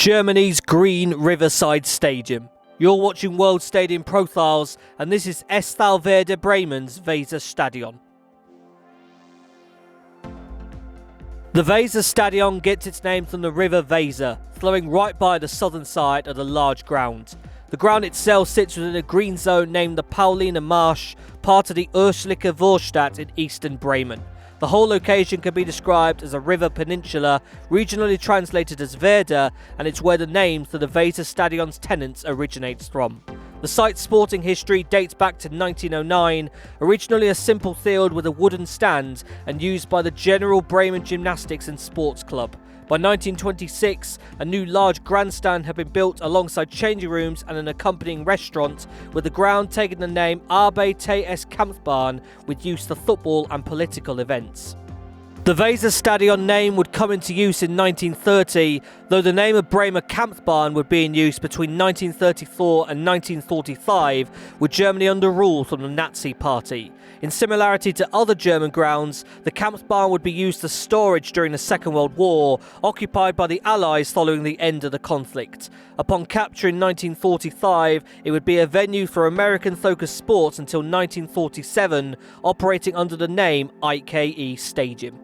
Germany's green riverside stadium. You're watching World Stadium Profiles, and this is SV Werder Bremen's Weserstadion. The Weserstadion gets its name from the river Weser, flowing right by the southern side of the large ground. The ground itself sits within a green zone named the Pauliner Marsch, part of the Ursliche Vorstadt in eastern Bremen. The whole location can be described as a river peninsula, regionally translated as Werder, and it's where the name for the Weserstadion's tenants originates from. The site's sporting history dates back to 1909, originally a simple field with a wooden stand and used by the General Bremen Gymnastics and Sports Club. By 1926, a new large grandstand had been built alongside changing rooms and an accompanying restaurant, with the ground taking the name Arbeiter Kampfbahn, with use for football and political events. The Weserstadion name would come into use in 1930, though the name of Bremer Kampfbahn would be in use between 1934 and 1945, with Germany under rule from the Nazi Party. In similarity to other German grounds, the Kampfbahn would be used as storage during the Second World War, occupied by the Allies following the end of the conflict. Upon capture in 1945, it would be a venue for American-focused sports until 1947, operating under the name IKE Stadium.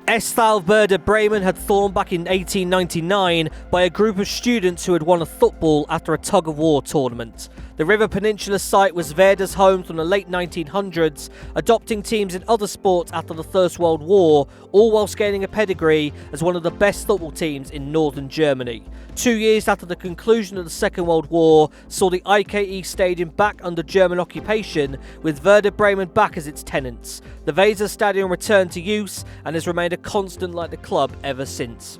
SV Werder Bremen had formed back in 1899 by a group of students who had won a football after a tug-of-war tournament. The River Peninsula site was Werder's home from the late 1900s, adopting teams in other sports after the First World War, all whilst gaining a pedigree as one of the best football teams in northern Germany. 2 years after the conclusion of the Second World War saw the IKE Stadium back under German occupation, with Werder Bremen back as its tenants. The Weserstadion returned to use and has remained a constant like the club ever since.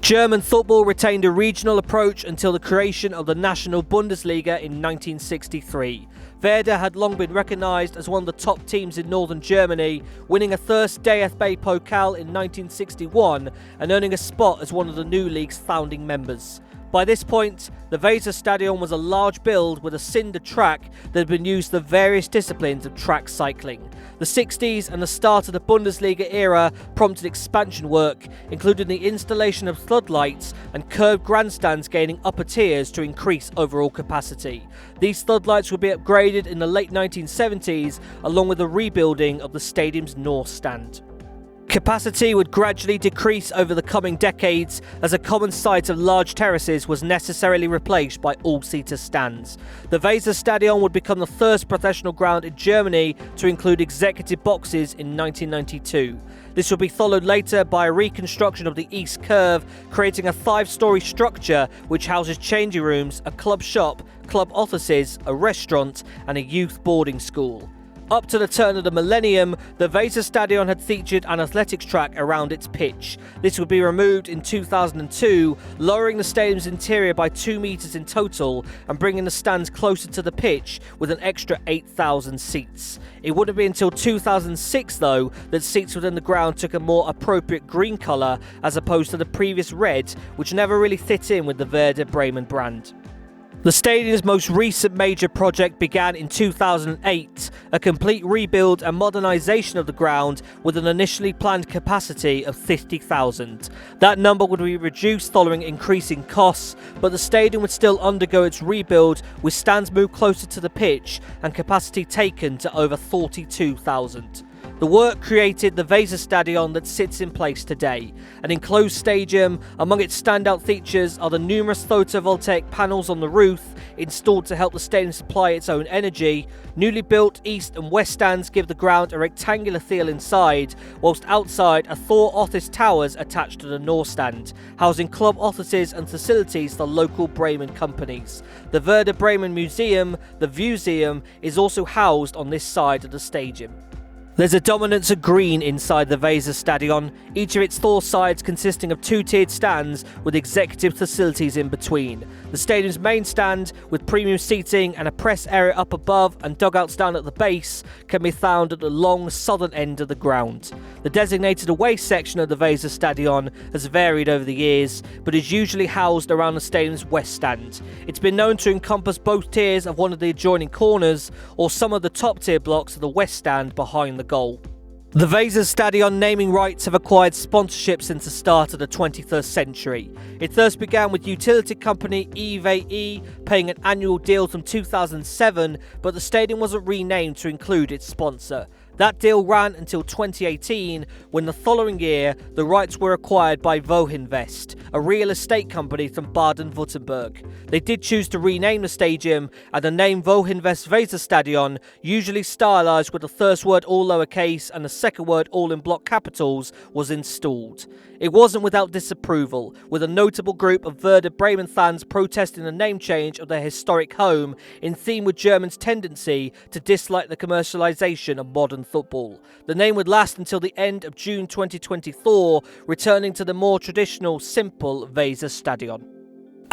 German football retained a regional approach until the creation of the National Bundesliga in 1963. Werder had long been recognised as one of the top teams in northern Germany, winning a first DFB Pokal in 1961 and earning a spot as one of the new league's founding members. By this point, the Weserstadion was a large build with a cinder track that had been used for various disciplines of track cycling. The 60s and the start of the Bundesliga era prompted expansion work, including the installation of floodlights and curved grandstands gaining upper tiers to increase overall capacity. These floodlights would be upgraded in the late 1970s, along with the rebuilding of the stadium's north stand. Capacity would gradually decrease over the coming decades as a common site of large terraces was necessarily replaced by all-seater stands. The Weserstadion would become the first professional ground in Germany to include executive boxes in 1992. This would be followed later by a reconstruction of the East Curve, creating a 5-story structure which houses changing rooms, a club shop, club offices, a restaurant, and a youth boarding school. Up to the turn of the millennium, the Weserstadion had featured an athletics track around its pitch. This would be removed in 2002, lowering the stadium's interior by 2 meters in total and bringing the stands closer to the pitch with an extra 8,000 seats. It wouldn't be until 2006, though, that seats within the ground took a more appropriate green colour as opposed to the previous red, which never really fit in with the Werder Bremen brand. The stadium's most recent major project began in 2008, a complete rebuild and modernisation of the ground with an initially planned capacity of 50,000. That number would be reduced following increasing costs, but the stadium would still undergo its rebuild with stands moved closer to the pitch and capacity taken to over 42,000. The work created the Weserstadion that sits in place today. An enclosed stadium, among its standout features are the numerous photovoltaic panels on the roof, installed to help the stadium supply its own energy. Newly built east and west stands give the ground a rectangular feel inside, whilst outside are 4 office towers attached to the north stand, housing club offices and facilities for local Bremen companies. The Werder Bremen Museum, the Museum, is also housed on this side of the stadium. There's a dominance of green inside the Weserstadion, each of its 4 sides consisting of 2-tiered stands with executive facilities in between. The stadium's main stand, with premium seating and a press area up above and dugouts down at the base, can be found at the long southern end of the ground. The designated away section of the Weserstadion has varied over the years, but is usually housed around the stadium's west stand. It's been known to encompass both tiers of one of the adjoining corners, or some of the top tier blocks of the west stand behind the goal. The Weserstadion naming rights have acquired sponsorship since the start of the 21st century. It first began with utility company EVE paying an annual deal from 2007, but the stadium wasn't renamed to include its sponsor. That deal ran until 2018, when the following year the rights were acquired by Wohinvest, a real estate company from Baden-Württemberg. They did choose to rename the stadium, and the name Wohinvest Weserstadion, usually stylized with the first word all lowercase and the second word all in block capitals, was installed. It wasn't without disapproval, with a notable group of Werder Bremen fans protesting the name change of their historic home, in theme with Germans' tendency to dislike the commercialization of modern football. The name would last until the end of June 2024, returning to the more traditional, simple Weserstadion.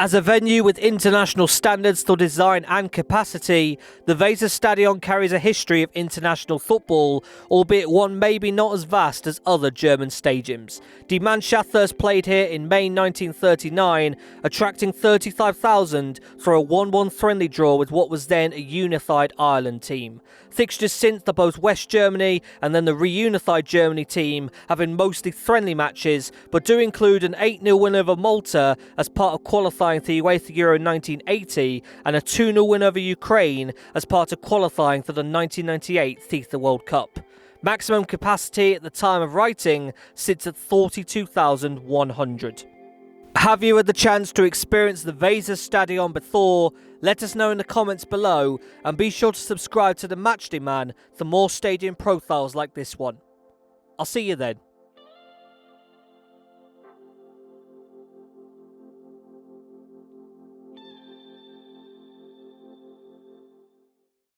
As a venue with international standards for design and capacity, the Weserstadion carries a history of international football, albeit one maybe not as vast as other German stadiums. Die Mannschaft first played here in May 1939, attracting 35,000 for a 1-1 friendly draw with what was then a unified Ireland team. Fixtures since are both West Germany and then the reunified Germany team, having mostly friendly matches, but do include an 8-0 win over Malta as part of qualifying for the UEFA Euro 1980 and a 2-0 win over Ukraine as part of qualifying for the 1998 FIFA World Cup. Maximum capacity at the time of writing sits at 42,100. Have you had the chance to experience the Weserstadion before? Let us know in the comments below, and be sure to subscribe to the Matchday Man for more stadium profiles like this one. I'll see you then.